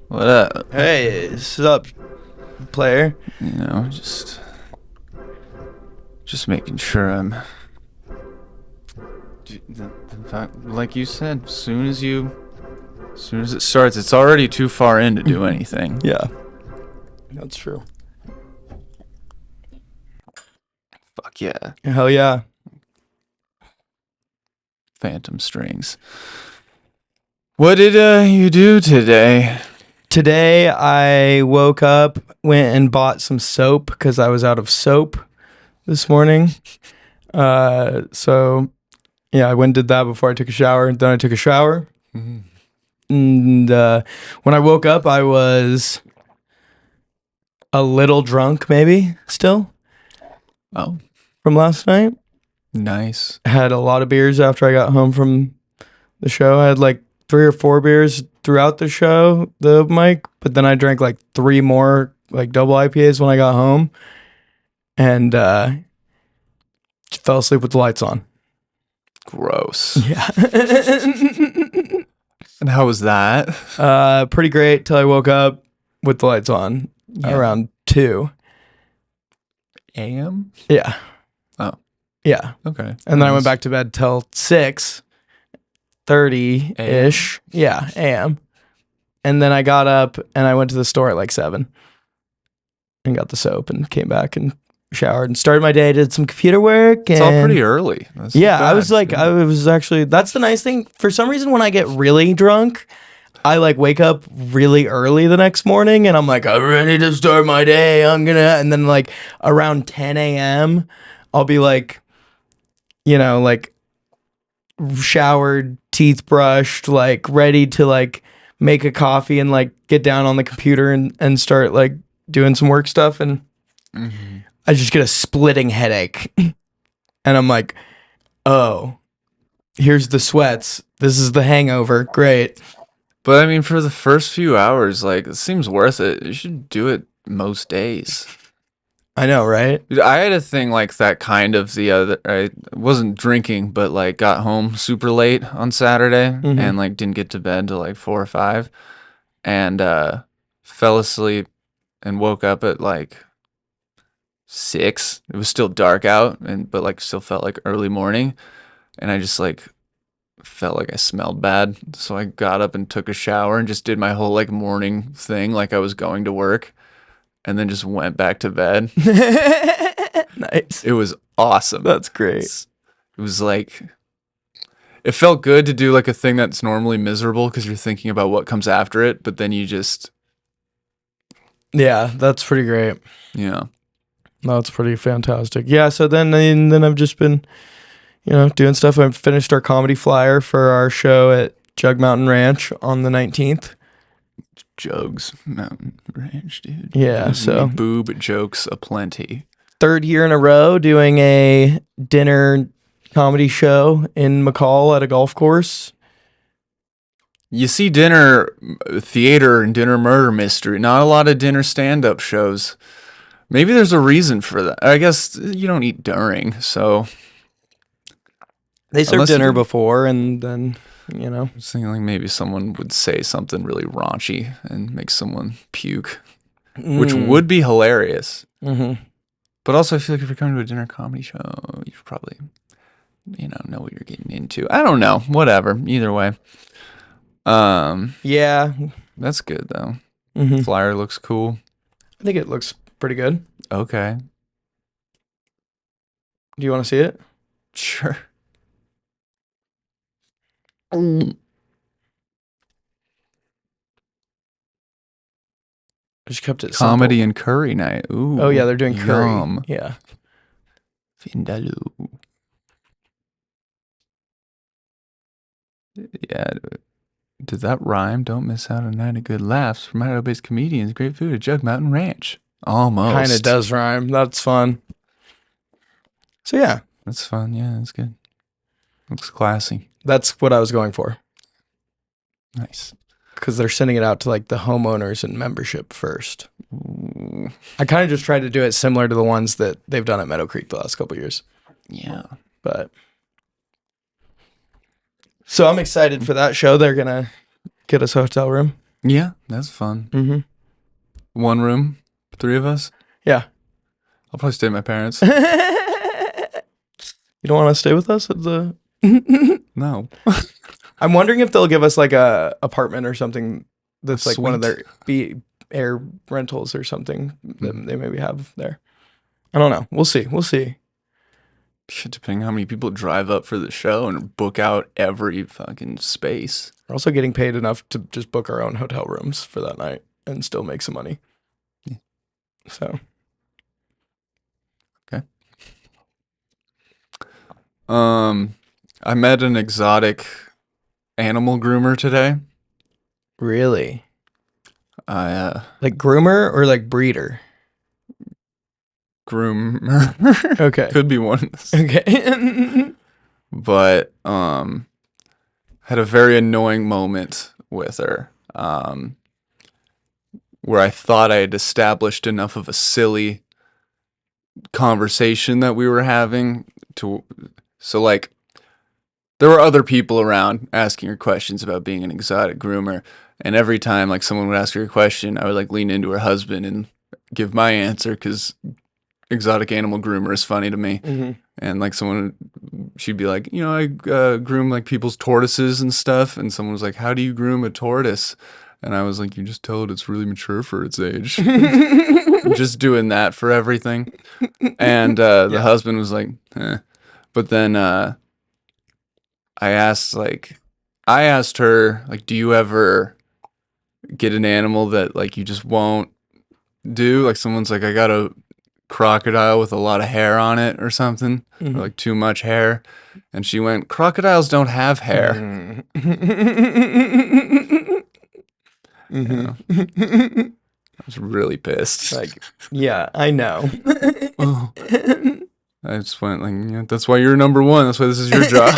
What up? Hey, what's up, player? You know, just making sure I'm. Like you said, as soon as it starts, it's already too far in to do anything. Yeah, that's true. Fuck yeah. Hell yeah. Phantom strings. What did you do today? Today I woke up, went and bought some soap because I was out of soap this morning. So yeah, I went and did that before I took a shower. Then I took a shower. Mm-hmm. And when I woke up, I was a little drunk, maybe still. Oh, from last night. nice. Had a lot of beers after I got home from the show. I had like 3 or 4 beers throughout the show, the mic, but then I drank like 3 more like double IPAs when I got home, and fell asleep with the lights on. Gross. Yeah. And how was that? Pretty great till I woke up with the lights on around 2 a.m. Yeah. Oh. Yeah. Okay. And then I went back to bed till 6:30-ish. Yeah, a.m. And then I got up and I went to the store at like 7 and got the soap and came back and showered and started my day, did some computer work. It's all pretty early. That's yeah, bad. I was actually, that's the nice thing. For some reason, when I get really drunk, I like wake up really early the next morning and I'm like, I'm ready to start my day. And then like around 10 a.m., I'll be like, you know, like showered, teeth brushed, like ready to like make a coffee and like get down on the computer and start like doing some work stuff. And I just get a splitting headache. And I'm like, oh, here's the sweats. This is the hangover. Great. But I mean, for the first few hours, like, it seems worth it. You should do it most days. I know, right? Dude, I had a thing like that kind of the other. I wasn't drinking, but like got home super late on Saturday and like didn't get to bed till like 4 or 5, and fell asleep and woke up at like 6. It was still dark out, but like still felt like early morning, and I just like felt like I smelled bad, so I got up and took a shower and just did my whole like morning thing like I was going to work, and then just went back to bed. Nice. It was awesome. That's great. It was like, it felt good to do like a thing that's normally miserable because you're thinking about what comes after it, but then you just, Yeah, that's pretty great. yeah. That's pretty fantastic. Yeah, so then I've just been, doing stuff. I finished our comedy flyer for our show at Jug Mountain Ranch on the 19th. Jugs Mountain Ranch, dude. Yeah, so boob jokes aplenty. 3rd year in a row doing a dinner comedy show in McCall at a golf course. You see dinner theater and dinner murder mystery. Not a lot of dinner stand-up shows. Maybe there's a reason for that. I guess you don't eat during, so they served dinner before, and then I was thinking like maybe someone would say something really raunchy and make someone puke, which would be hilarious. But also, I feel like if you're coming to a dinner comedy show, you probably, know what you're getting into. I don't know. Whatever. Either way. Yeah. That's good, though. Flyer looks cool. I think it looks pretty good. Okay. Do you want to see it? Sure. I just kept it Comedy simple. and curry night. Ooh. Oh, yeah, they're doing curry. Yum. Yeah. Vindaloo. Yeah. Did that rhyme? Don't miss out on a night of good laughs from Idaho-based comedians. Great food at Jug Mountain Ranch. Almost. Kind of does rhyme. That's fun. So, yeah. That's fun. Yeah, that's good. Looks classy. That's what I was going for. Nice. Because they're sending it out to like the homeowners and membership first. Ooh. I kind of just tried to do it similar to the ones that they've done at Meadow Creek the last couple of years. Yeah. But So I'm excited for that show. They're gonna get us a hotel room. Yeah, that's fun. Mm-hmm. 1 room, 3 of us. Yeah. I'll probably stay at my parents'. You don't want to stay with us at the? No. I'm wondering if they'll give us like a apartment or something that's like one of their air rentals or something that they maybe have there. I don't know. We'll see. We'll see. Depending on how many people drive up for the show and book out every fucking space. We're also getting paid enough to just book our own hotel rooms for that night and still make some money. Yeah. So. Okay. I met an exotic animal groomer today. Really? Like groomer or like breeder? Groomer. Okay. Could be one. Okay. But had a very annoying moment with her. Where I thought I had established enough of a silly conversation that we were having so like there were other people around asking her questions about being an exotic groomer, and every time like someone would ask her a question, I would like lean into her husband and give my answer because exotic animal groomer is funny to me. Mm-hmm. And like she'd be like, I groom like people's tortoises and stuff, and someone was like, how do you groom a tortoise? And I was like, you just tell it it's really mature for its age. Just doing that for everything. And the husband was like, eh. But then I asked her, like, do you ever get an animal that like you just won't do? Like someone's like, I got a crocodile with a lot of hair on it or something, or like too much hair. And she went, crocodiles don't have hair. I was really pissed. Like, yeah, I know. Oh. I just went like, that's why you're number one. That's why this is your job.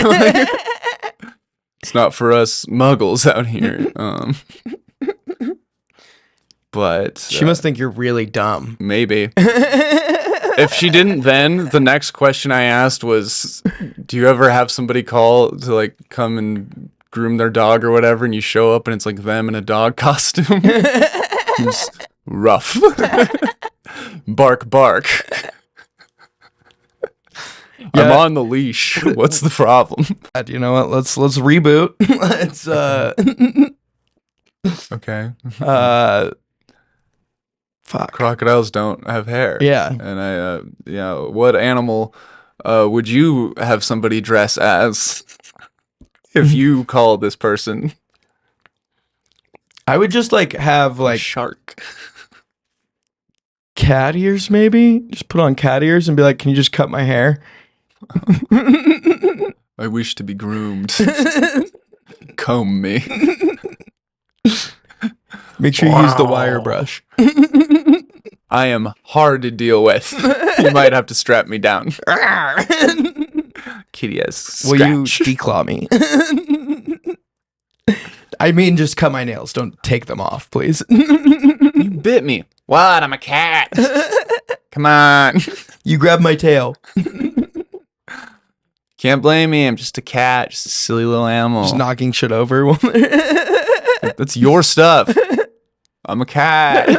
It's not for us muggles out here. But she must think you're really dumb. Maybe. If she didn't, then the next question I asked was, do you ever have somebody call to like come and groom their dog or whatever, and you show up and it's like them in a dog costume? It's rough. Bark, bark. Yeah. I'm on the leash. What's the problem? You know what? Let's reboot. Let's Okay. Fuck. Crocodiles don't have hair. Yeah. And what animal would you have somebody dress as if you call this person? I would just like have like shark. Cat ears, maybe. Just put on cat ears and be like, can you just cut my hair? I wish to be groomed. Comb me. Make sure you use the wire brush. I am hard to deal with. You might have to strap me down. Kitty has scratch. Will you declaw me? I mean, just cut my nails. Don't take them off, please. You bit me. What? I'm a cat. Come on. You grabbed my tail. Can't blame me. I'm just a cat. Just a silly little animal. Just knocking shit over. That's your stuff. I'm a cat.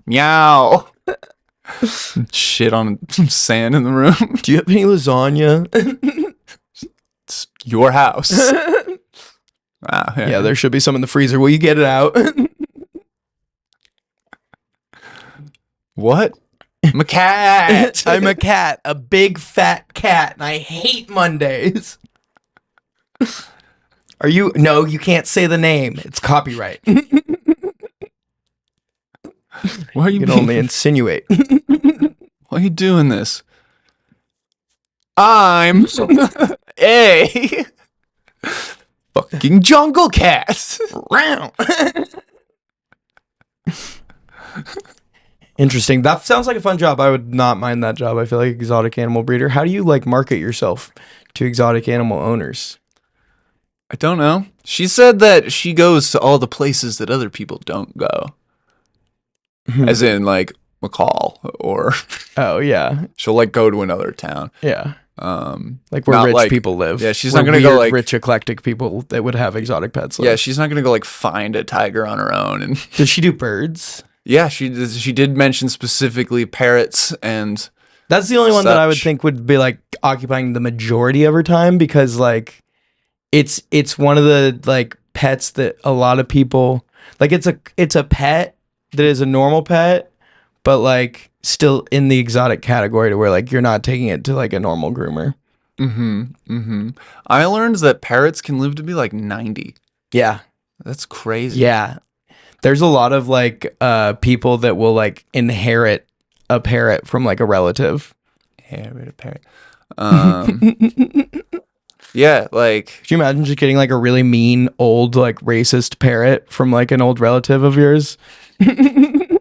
Meow. Shit on some sand in the room. Do you have any lasagna? It's your house. Wow, yeah, there should be some in the freezer. Will you get it out? What? I'm a cat. I'm a cat. A big fat cat. And I hate Mondays. Are you? No, you can't say the name. It's copyright. Why are you can only insinuate. Why are you doing this? I'm a fucking jungle cat. Interesting. That sounds like a fun job. I would not mind that job. I feel like exotic animal breeder. How do you like market yourself to exotic animal owners? I don't know. She said that she goes to all the places that other people don't go. As in like McCall or oh yeah. She'll like go to another town. Yeah. Like where not rich like- people live. yeah, she's Where not gonna go, weird, like- rich eclectic people that would have exotic pets. Yeah, live. she's not gonna go like find a tiger on her own. And Does she do birds? yeah, she did mention specifically parrots and That's the only one that I would such. think would be like occupying the majority of her time, because like it's one of the like pets that a lot of people like. It's a pet that is a normal pet, but like still in the exotic category, to where like you're not taking it to like a normal groomer. I learned that parrots can live to be like 90. Yeah. That's crazy. Yeah. There's a lot of like people that will like inherit a parrot from like a relative. Inherit a parrot. Yeah, like Could you imagine just getting like a really mean old like racist parrot from like an old relative of yours? It's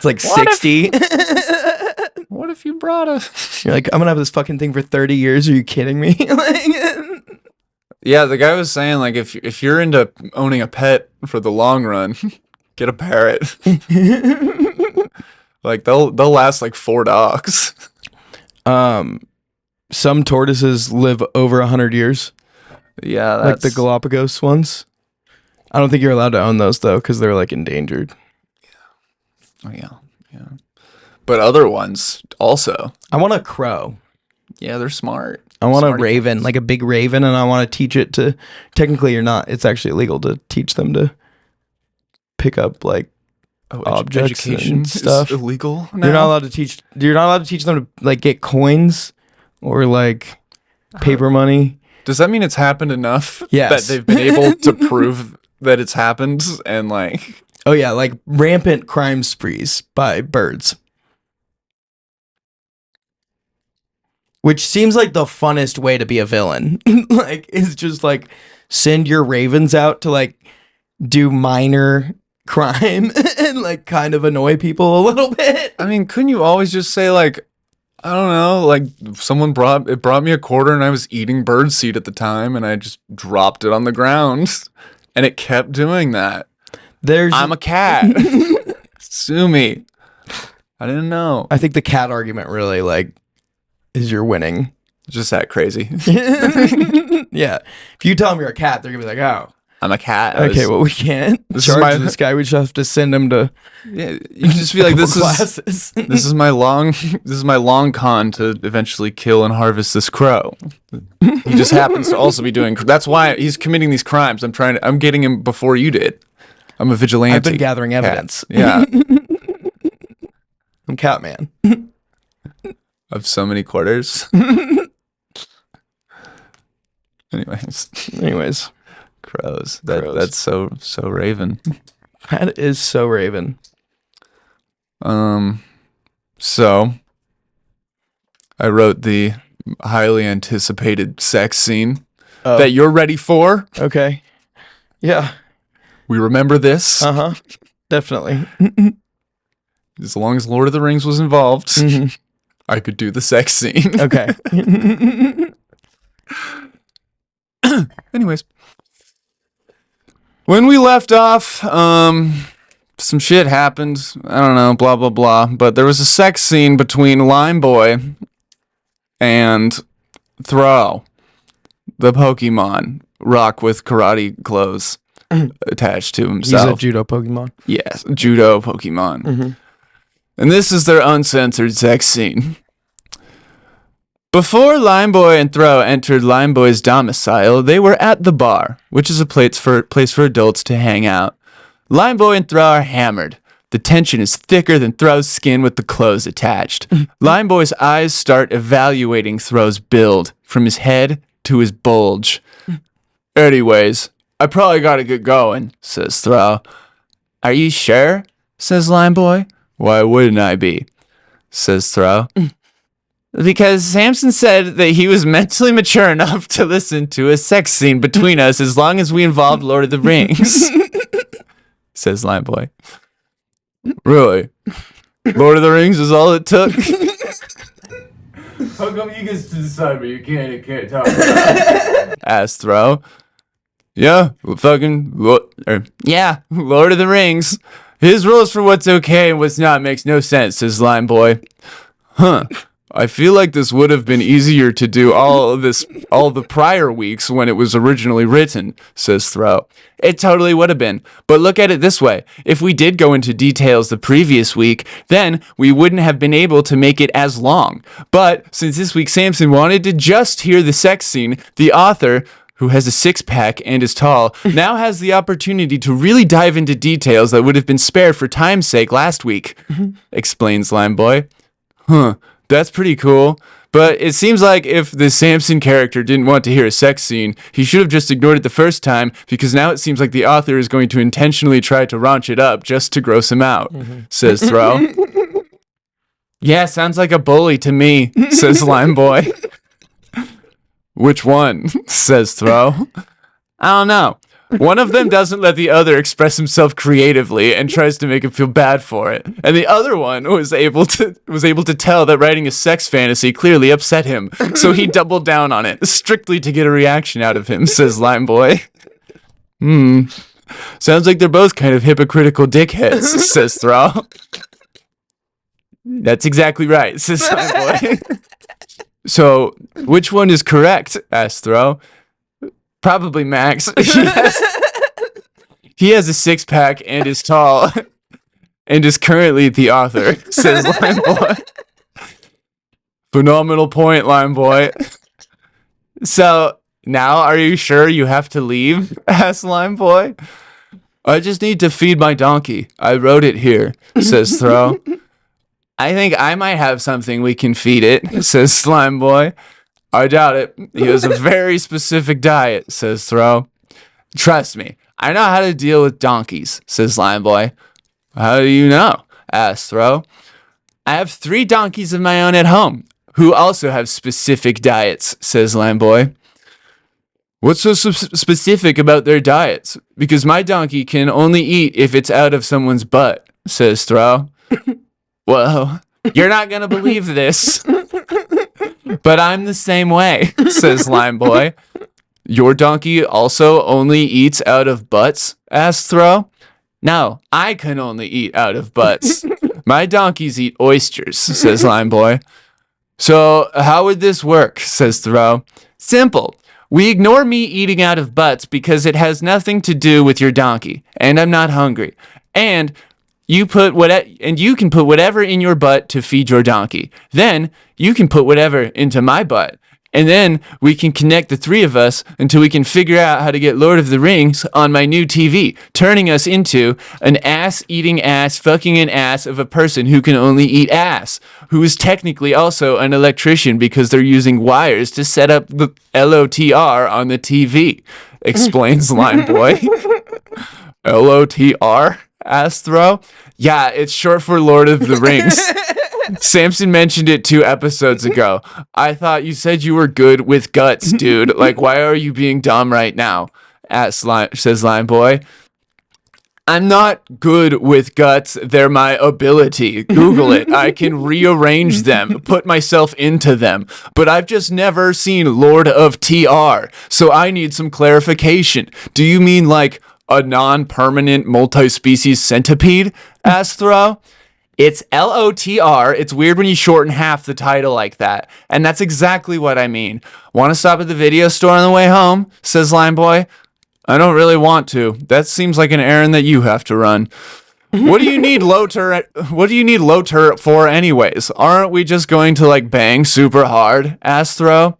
like What if- 60. what if you brought a You're like, I'm gonna have this fucking thing for 30 years. Are you kidding me? Like, Yeah, the guy was saying like if you're into owning a pet for the long run, get a parrot. Like they'll last like 4 dogs. some tortoises live over 100 years, Yeah, like that's the Galapagos ones. I don't think you're allowed to own those though, because they're like endangered. Oh, yeah. But other ones also. I want a crow. Yeah, they're smart. I want a Smarty raven, pants. like a big raven, and I want to teach it to. Technically, you're not. It's actually illegal to teach them to pick up like objects and stuff. is illegal now. You're not allowed to teach. You're not allowed to teach them to like get coins or like paper money. Does that mean it's happened enough Yes. that they've been able to prove that it's happened and like Oh yeah, like rampant crime sprees by birds. Which seems like the funnest way to be a villain. Like, is just like send your ravens out to like do minor crime and like kind of annoy people a little bit. I mean, couldn't you always just say like I don't know, like someone brought me a quarter and I was eating bird seed at the time and I just dropped it on the ground and it kept doing that. I'm a cat. Sue me. I didn't know. I think the cat argument really like is your winning. Just that crazy. Yeah. If you tell them you're a cat, they're gonna be like, oh, I'm a cat. okay, well we can't This is charge my- this guy. We just have to send him to Yeah, you can just be like, this is classes. this is my long con to eventually kill and harvest this crow. He just happens to also be doing. That's why he's committing these crimes. I'm getting him before you did. I'm a vigilante. I've been gathering cat. evidence. Yeah, I'm Catman. of so many quarters. Anyways, crows. Crows. That's so Raven. That is so Raven. So I wrote the highly anticipated sex scene Oh, that you're ready for. okay. Yeah. We remember this. Uh-huh. Definitely. As long as Lord of the Rings was involved, Mhm. I could do the sex scene. Okay. Anyways, when we left off, some shit happened. I don't know, blah blah blah. But there was a sex scene between Lime Boy and Throw, the Pokemon rock with karate clothes attached to He's a himself. judo Pokemon. Yes, judo Pokemon. Mhm. And this is their uncensored sex scene. Before Limeboy and Throw entered Limeboy's domicile, they were at the bar, which is a place for adults to hang out. Limeboy and Throw are hammered. The tension is thicker than Throw's skin with the clothes attached. Limeboy's eyes start evaluating Throw's build, from his head to his bulge. Anyways, I probably gotta get going, says Throw. Are you sure? Says Limeboy. Why wouldn't I be? Says Throw. Because Samson said that he was mentally mature enough to listen to a sex scene between us as long as we involved Lord of the Rings. Says Limeboy. Really? Lord of the Rings is all it took? How come you get to decide, but you can't talk about it? Asked Throw. Yeah, Lord of the Rings. His rules for what's okay and what's not makes no sense, says Limeboy. Huh. I feel like this would have been easier to do all the prior weeks when it was originally written, says Throw. It totally would have been. But look at it this way. If we did go into details the previous week, then we wouldn't have been able to make it as long. But since this week Samson wanted to just hear the sex scene, the author, who has a six-pack and is tall, now has the opportunity to really dive into details that would have been spared for time's sake last week, explains Limeboy. Huh. That's pretty cool, but it seems like if the Samson character didn't want to hear a sex scene, he should have just ignored it the first time, because now it seems like the author is going to intentionally try to raunch it up just to gross him out, says Throw. Yeah, sounds like a bully to me, says Limeboy. Which one, says Throw. I don't know. One of them doesn't let the other express himself creatively and tries to make him feel bad for it. And the other one was able to tell that writing a sex fantasy clearly upset him. So he doubled down on it, strictly to get a reaction out of him, says Limeboy. Sounds like they're both kind of hypocritical dickheads, says Throw. That's exactly right, says Limeboy. So, which one is correct, asks Throw. Probably Max. He has a six-pack and is tall and is currently the author, says Limeboy. Phenomenal point, Limeboy. So, now are you sure you have to leave? Asks Limeboy. I just need to feed my donkey. I wrote it here, says Throw. I think I might have something we can feed it, says Slimeboy. I doubt it. He has a very specific diet, says Throw. Trust me, I know how to deal with donkeys, says Limeboy. How do you know? asks Throw. I have 3 donkeys of my own at home, who also have specific diets, says Limeboy. What's so specific about their diets? Because my donkey can only eat if it's out of someone's butt, says Throw. Well, you're not going to believe this. But I'm the same way, says Limeboy. Your donkey also only eats out of butts? asks Throw. No, I can only eat out of butts. My donkeys eat oysters, says Limeboy. So how would this work, says Throw. Simple. We ignore me eating out of butts because it has nothing to do with your donkey, and I'm not hungry. And you can put whatever in your butt to feed your donkey. Then you can put whatever into my butt. And then we can connect the 3 of us until we can figure out how to get Lord of the Rings on my new TV, turning us into an ass-eating ass, fucking an ass of a person who can only eat ass, who is technically also an electrician because they're using wires to set up the LOTR on the TV, explains Limeboy. LOTR? asks Throw. Yeah, it's short for Lord of the Rings. Samson mentioned it 2 episodes ago. I thought you said you were good with guts, dude. Like, why are you being dumb right now? Says Limeboy. I'm not good with guts. They're my ability. Google it. I can rearrange them, put myself into them. But I've just never seen Lord of TR. So I need some clarification. Do you mean like a non-permanent multi-species centipede? asks Throw. It's LOTR. It's weird when you shorten half the title like that. And that's exactly what I mean. Want to stop at the video store on the way home? Says Limeboy. I don't really want to. That seems like an errand that you have to run. What do you need LOTR for anyways? Aren't we just going to like bang super hard? asks Throw.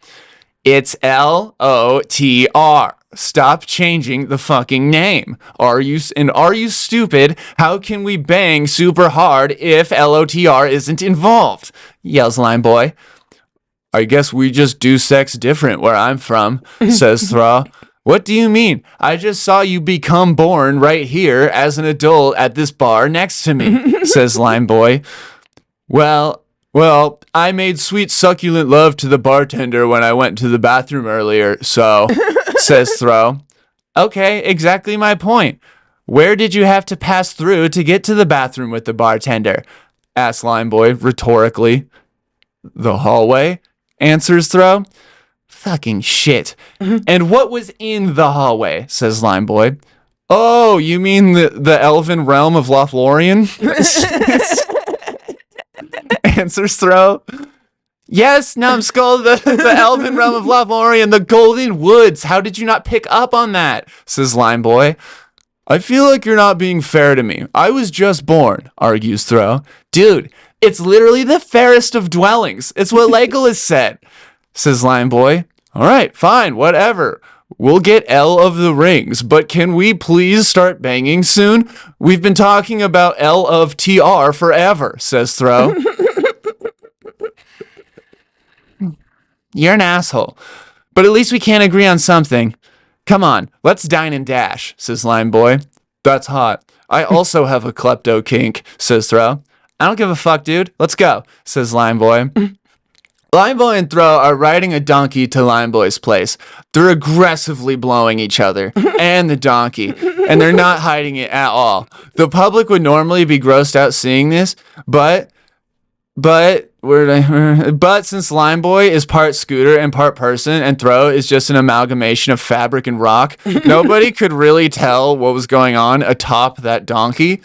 It's LOTR. Stop changing the fucking name. Are you stupid? How can we bang super hard if LOTR isn't involved? Yells Limeboy. I guess we just do sex different where I'm from, says Throw. What do you mean? I just saw you become born right here as an adult at this bar next to me, says Limeboy. Well, I made sweet succulent love to the bartender when I went to the bathroom earlier, so, says Throw. Okay, exactly my point. Where did you have to pass through to get to the bathroom with the bartender? asks Limeboy rhetorically. The hallway, answers Throw. Fucking shit. And what was in the hallway? says Limeboy. Oh, you mean the elven realm of Lothlorien? Answers Throw. Yes, numbskull, the elven realm of Lavori and the Golden Woods. How did you not pick up on that? Says Lime Boy. I feel like you're not being fair to me. I was just born, argues Throw. Dude, it's literally the fairest of dwellings. It's what Legolas said, says Lime Boy. All right, fine, whatever. We'll get L of the Rings, but can we please start banging soon? We've been talking about L of TR forever, says Throw. You're an asshole. But at least we can't agree on something. Come on, let's dine and dash, says Lime Boy. That's hot. I also have a klepto kink, says Throw. I don't give a fuck, dude. Let's go, says Lime Boy. Lime Boy and Throw are riding a donkey to Lime Boy's place. They're aggressively blowing each other and the donkey, and they're not hiding it at all. The public would normally be grossed out seeing this, but since Lime Boy is part scooter and part person and Throw is just an amalgamation of fabric and rock, nobody could really tell what was going on atop that donkey.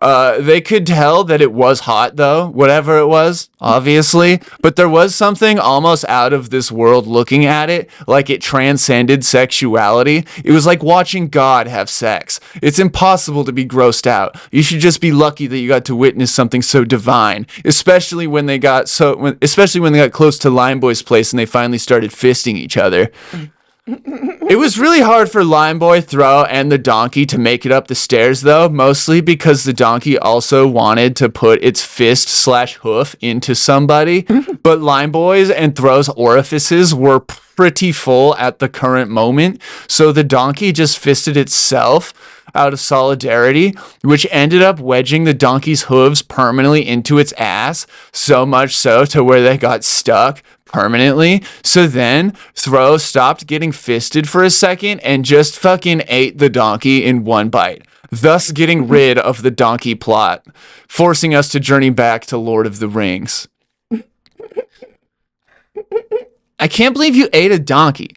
They could tell that it was hot, though, whatever it was, obviously. But there was something almost out of this world looking at it, like it transcended sexuality. It was like watching God have sex. It's impossible to be grossed out. You should just be lucky that you got to witness something so divine, especially when they got close to Lime Boy's place and they finally started fisting each other. It was really hard for Lime Boy, Throw, and the donkey to make it up the stairs, though, mostly because the donkey also wanted to put its fist/hoof into somebody, but Lime Boy's and Throw's orifices were pretty full at the current moment, so the donkey just fisted itself out of solidarity, which ended up wedging the donkey's hooves permanently into its ass, so much so to where they got stuck permanently. So then Throw stopped getting fisted for a second and just fucking ate the donkey in one bite, thus getting rid of the donkey plot, forcing us to journey back to Lord of the Rings. I can't believe you ate a donkey.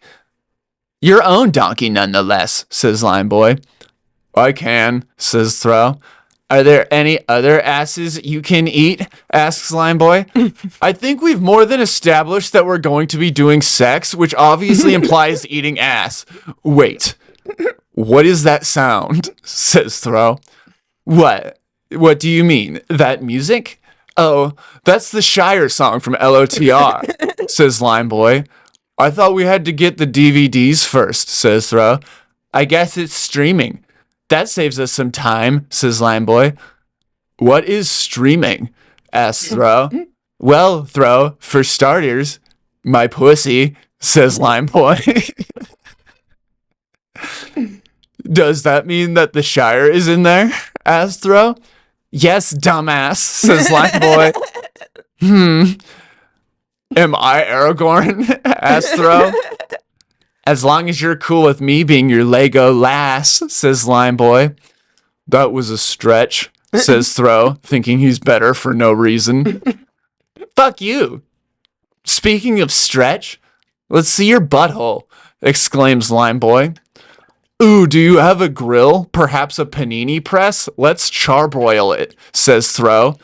Your own donkey nonetheless, says Lime Boy. I can, says Throw. Are there any other asses you can eat? Asks Lime Boy. I think we've more than established that we're going to be doing sex, which obviously implies eating ass. Wait, what is that sound? Says Throw. What? What do you mean? That music? Oh, that's the Shire song from LOTR, says Lime Boy. I thought we had to get the DVDs first, says Throw. I guess it's streaming. That saves us some time, says Lime Boy. What is streaming? Asks Throw. Well, Throw, for starters, my pussy, says Lime Boy. Does that mean that the Shire is in there? Asks Throw. Yes, dumbass, says Lime Boy. Am I Aragorn? Asks Throw. As long as you're cool with me being your Lego lass, says Lime Boy. That was a stretch, says Throw, thinking he's better for no reason. Fuck you. Speaking of stretch, let's see your butthole, exclaims Lime Boy. Ooh, do you have a grill? Perhaps a panini press? Let's charbroil it, says Throw.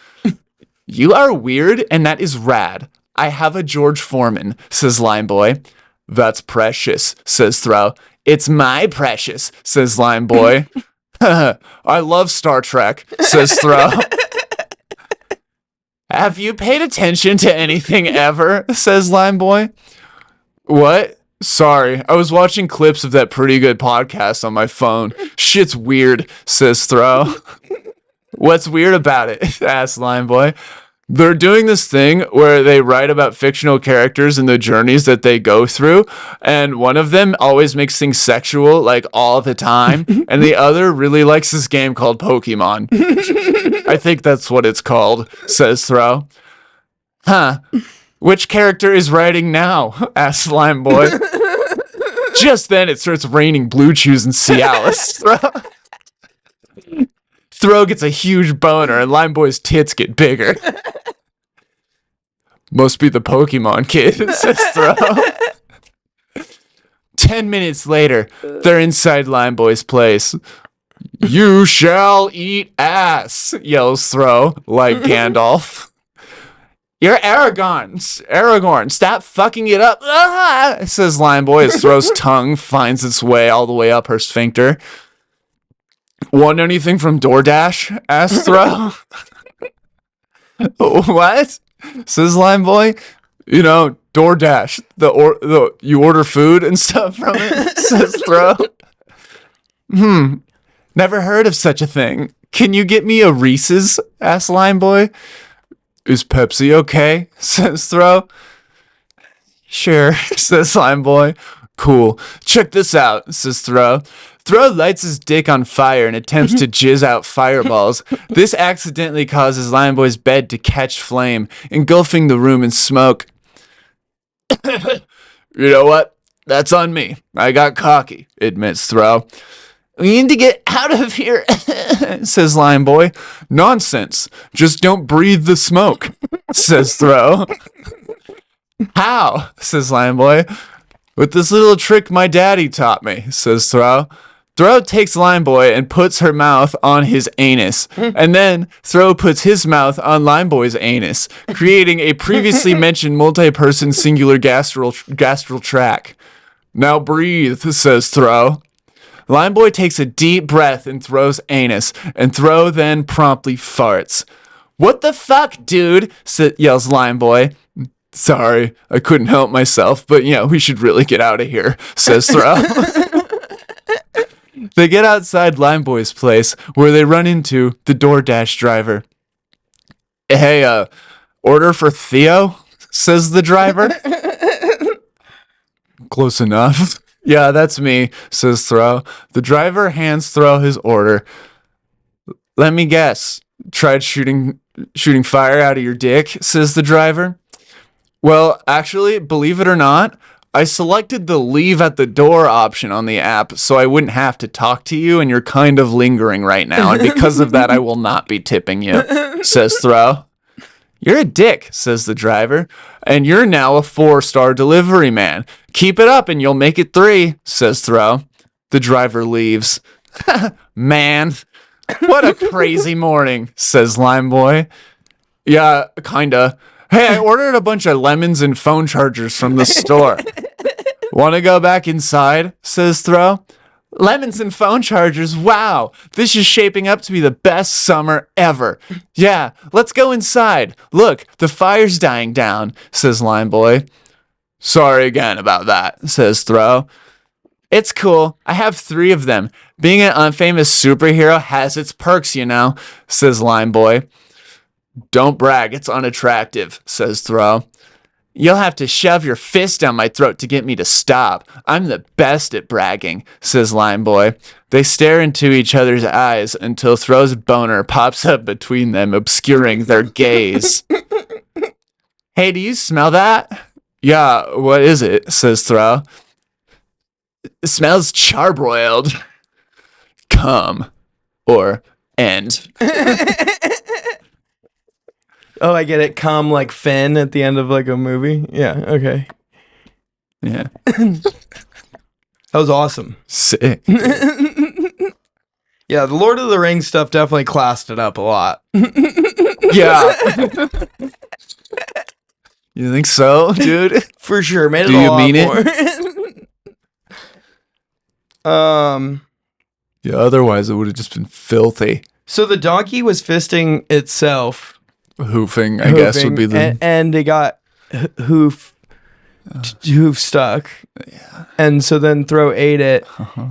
You are weird, and that is rad. I have a George Foreman, says Lime Boy. That's precious, says Throw. It's my precious, says Lime Boy. I love Star Trek, says Throw. Have you paid attention to anything ever? Says Lime Boy. What? Sorry, I was watching clips of that pretty good podcast on my phone. Shit's weird, says Throw. What's weird about it? Asks Lime Boy. They're doing this thing where they write about fictional characters and the journeys that they go through, and one of them always makes things sexual, like, all the time, and the other really likes this game called Pokemon. I think that's what it's called, says Throw. Huh. Which character is writing now? Asks Slime Boy. Just then it starts raining blue chews in Cialis. Throw gets a huge boner and Lime Boy's tits get bigger. Must be the Pokemon kid, says Throw. 10 minutes later, they're inside Lime Boy's place. You shall eat ass, yells Throw, like Gandalf. You're Aragorn. Stop fucking it up. Ah! Says Lion Boy as Thro's tongue finds its way all the way up her sphincter. Want anything from DoorDash? Asks Thro. What? Says Lion Boy. You know, DoorDash. You order food and stuff from it? Says Thro. Never heard of such a thing. Can you get me a Reese's? Asks Lion Boy. Is Pepsi okay? Says Thro. Sure, says Lion Boy. Cool. Check this out, says Thro. Thro lights his dick on fire and attempts to jizz out fireballs. This accidentally causes Lion Boy's bed to catch flame, engulfing the room in smoke. You know what? That's on me. I got cocky, admits Thro. We need to get out of here, says Lion Boy. Nonsense. Just don't breathe the smoke, says Thro. How? Says Lion Boy. With this little trick my daddy taught me, says Thro. Thro takes Lion Boy and puts her mouth on his anus. And then Thro puts his mouth on Lion Boy's anus, creating a previously mentioned multi-person singular gastral tract. Now breathe, says Thro. Lion Boy takes a deep breath in Thro's anus, and Thro then promptly farts. What the fuck, dude? Yells Lion Boy. Sorry, I couldn't help myself, but we should really get out of here, says Thro. They get outside Lion Boy's place, where they run into the DoorDash driver. Hey, order for Theo? Says the driver. Close enough. Yeah, that's me, says Thro. The driver hands Thro his order. Let me guess. Tried shooting fire out of your dick, says the driver. Well, actually, believe it or not, I selected the leave at the door option on the app so I wouldn't have to talk to you, and you're kind of lingering right now, and because of that, I will not be tipping you, says Thro. You're a dick, says the driver, and you're now a 4-star delivery man. Keep it up and you'll make it 3, says Thro. The driver leaves. Man, what a crazy morning, says Lion Boy. Yeah, kinda. Hey, I ordered a bunch of lemons and phone chargers from the store. Want to go back inside, says Thro. Lemons and phone chargers, wow, this is shaping up to be the best summer ever. Yeah, let's go inside. Look, the fire's dying down, says Lion Boy. Sorry again about that, says Thro. It's cool, I have 3 of them. Being an unfamous superhero has its perks, says Lion Boy. Don't brag, it's unattractive, says Thro. You'll have to shove your fist down my throat to get me to stop. I'm the best at bragging, says Lion Boy. They stare into each other's eyes until Thro's boner pops up between them, obscuring their gaze. Hey, do you smell that? Yeah, what is it? Says Thro. It smells charbroiled. Come. Or end. Oh, I get it. Come like Finn at the end of like a movie. Yeah, okay. Yeah. That was awesome. Sick. Yeah, the Lord of the Rings stuff definitely classed it up a lot. Yeah. You think so, dude? For sure. Made it Do a you lot mean more. Yeah, otherwise it would have just been filthy. So the donkey was fisting itself. Hoofing, I guess, would be the... And they got hoof stuck. Yeah. And so then Thro ate it.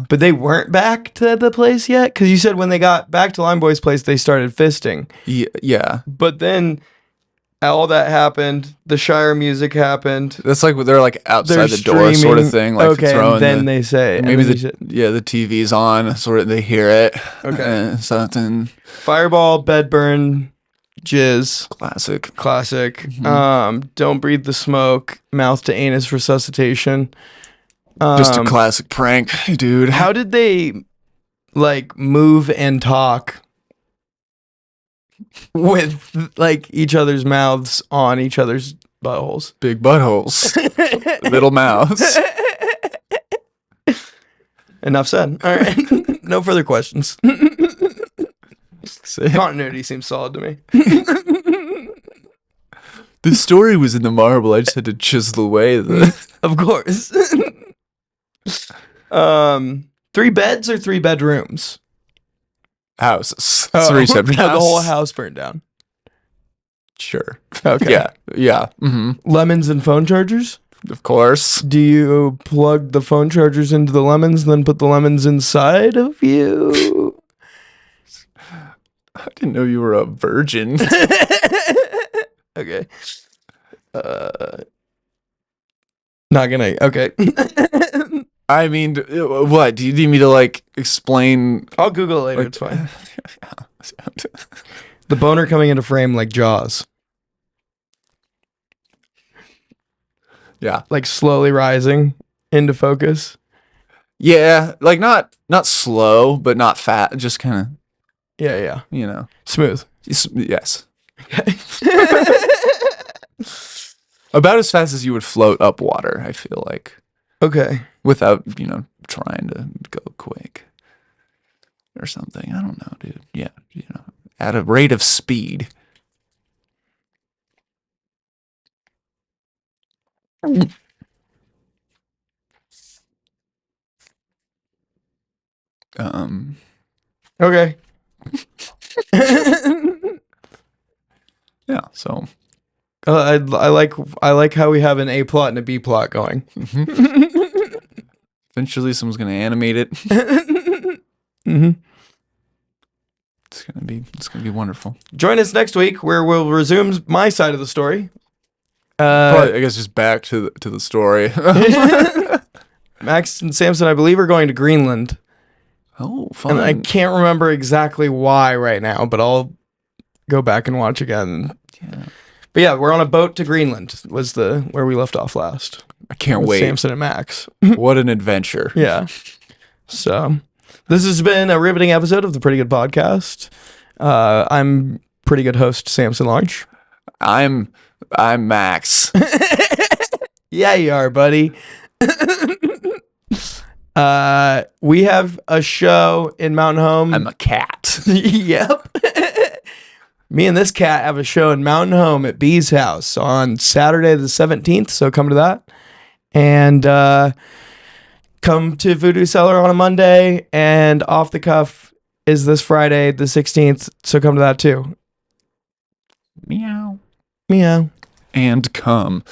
But they weren't back to the place yet? Because you said when they got back to Lime Boy's place, they started fisting. Yeah. But then all that happened. The Shire music happened. That's like they're like outside the door sort of thing. Like okay, and then they say... Maybe the TV's on, sort of they hear it. Okay. Something. Fireball, bed burn... Jizz. Classic. Mm-hmm. Don't breathe the smoke. Mouth to anus resuscitation. Just a classic prank, dude. How did they like move and talk with like each other's mouths on each other's buttholes? Big buttholes. Little mouths. Enough said. All right. No further questions. Continuity seems solid to me. The story was in the marble. I just had to chisel away the Of course. 3 beds or 3 bedrooms? houses. 3 separate The houses. whole house burned down. Sure. Okay. Yeah. Mm-hmm. Lemons and phone chargers? Of course. Do you plug the phone chargers into the lemons and then put the lemons inside of you? I didn't know you were a virgin. Okay. Not gonna. Okay. I mean, what? Do you need me to like explain? I'll Google it later. Like, It's fine. The boner coming into frame like Jaws. Yeah. Like slowly rising into focus. Yeah, like not slow, but not fat. Just kind of, Yeah. Smooth. yes. Okay. About as fast as you would float up water, I feel like, Okay. without, trying to go quick or something. I don't know, dude. Yeah, at a rate of speed. Okay. Yeah, so I like how we have an A plot and a B plot going. eventually someone's gonna animate it. Mm-hmm. It's gonna be wonderful. Join us next week where we'll resume my side of the story. Probably, I guess, just back to the story. Max and Samson, I believe, are going to Greenland. Oh, fun! And I can't remember exactly why right now, but I'll go back and watch again. Yeah. But yeah, we're on a boat to Greenland. Was where we left off last. I can't with wait. Samson and Max. What an adventure! Yeah. So this has been a riveting episode of the Pretty Good Podcast. I'm pretty good host Samson Large. I'm Max. Yeah, you are, buddy. We have a show in Mountain Home. I'm a cat. Yep. Me and this cat have a show in Mountain Home at Bee's house on Saturday the 17th. So come to that. And come to Voodoo Cellar on a Monday. And Off the Cuff is this Friday the 16th. So come to that too. Meow. Meow. And come.